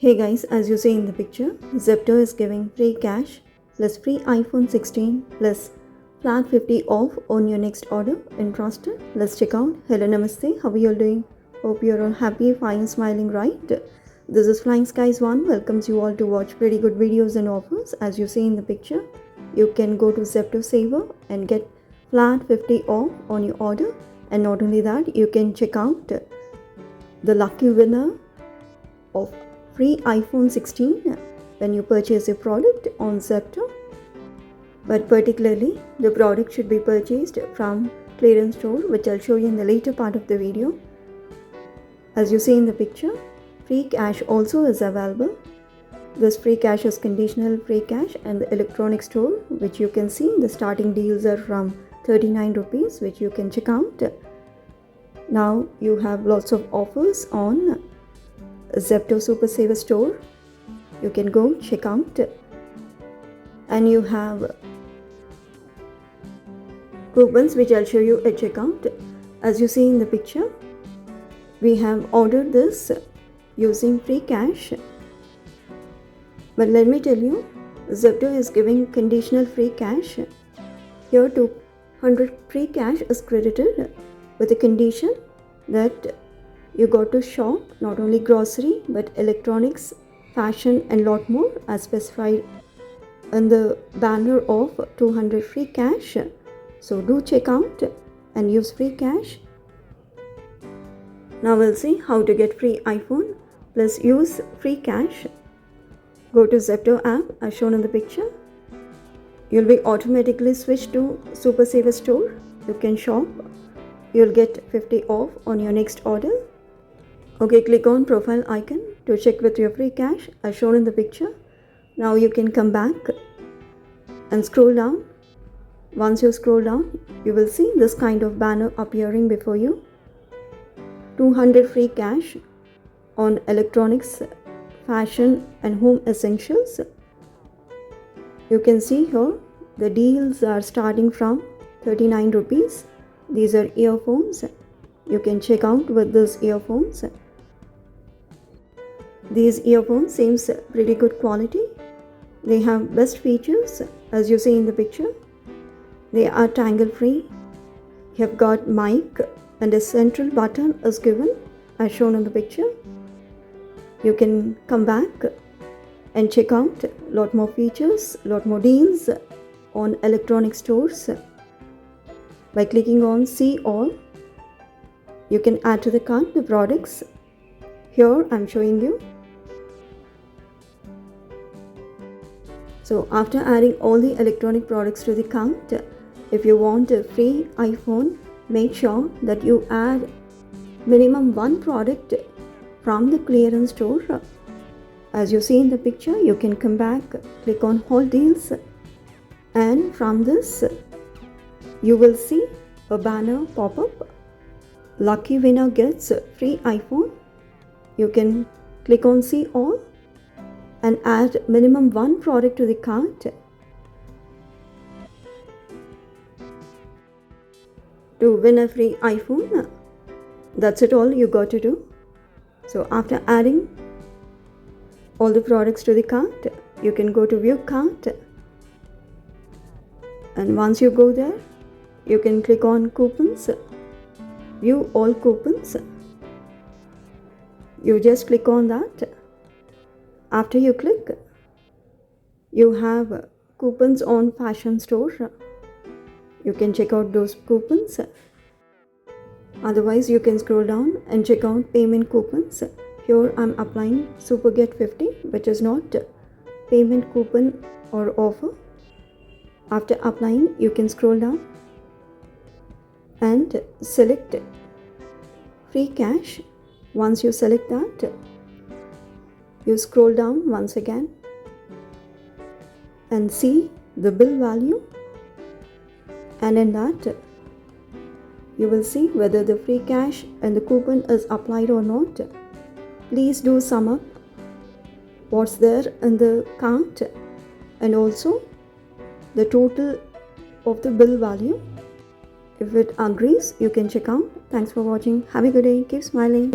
Hey guys, as you see in the picture, Zepto is giving free cash plus free iPhone 16 plus flat 50 off on your next order. Interested? Let's check out. Hello, namaste. How are you all doing? Hope you're all happy, fine, smiling, right? This is Flying Skies One. Welcomes you all to watch pretty good videos and offers. As you see in the picture, you can go to Zepto Saver and get flat 50 off on your order. And not only that, you can check out the lucky winner of free iPhone 16 when you purchase a product on Zepto. But particularly, the product should be purchased from clearance store, which I'll show you in the later part of the video. As you see in the picture, free cash also is available. This free cash is conditional free cash, and the electronic store, which you can see the starting deals are from 39 rupees, which you can check out. Now you have lots of offers on Zepto Super Saver store. You can go check out, and you have coupons which I'll show you at checkout. As you see in the picture, we have ordered this using free cash, but let me tell you, Zepto is giving conditional free cash. Here 200 free cash is credited with a condition that you got to shop not only grocery but electronics, fashion and lot more as specified in the banner of 200 free cash. So do check out and use free cash. Now we'll see how to get free iPhone plus use free cash. Go to Zepto app as shown in the picture. You'll be automatically switched to Super Saver store. You can shop. You'll get 50 off on your next order. Okay, click on profile icon to check with your free cash as shown in the picture. Now you can come back and scroll down. Once you scroll down, you will see this kind of banner appearing before you. 200 free cash on electronics, fashion and home essentials. You can see here the deals are starting from 39 rupees. These are earphones. You can check out with these earphones. These earphones seems pretty good quality. They have best features as you see in the picture. They are tangle free. You have got mic and a central button is given as shown in the picture. You can come back and check out lot more features, lot more deals on electronic stores by clicking on see all. You can add to the cart the products. Here I'm showing you. So after adding all the electronic products to the cart, if you want a free iPhone, make sure that you add minimum one product from the clearance store. As you see in the picture, you can come back, click on all deals, and from this you will see a banner pop up. Lucky winner gets free iPhone. You can click on see all and add minimum one product to the cart to win a free iPhone. That's it all you got to do. So after adding all the products to the cart, you can go to view cart, and once you go there, you can click on coupons, view all coupons. You just click on that. After you click, you have coupons on fashion store. You can check out those coupons. Otherwise, you can scroll down and check out payment coupons. Here I'm applying Super Get 50, which is not payment coupon or offer. After applying, you can scroll down and select free cash. Once you select that, you scroll down once again and see the bill value, and in that you will see whether the free cash and the coupon is applied or not. Please do sum up what's there in the cart and also the total of the bill value. If it agrees, you can check out. Thanks for watching. Have a good day. Keep smiling.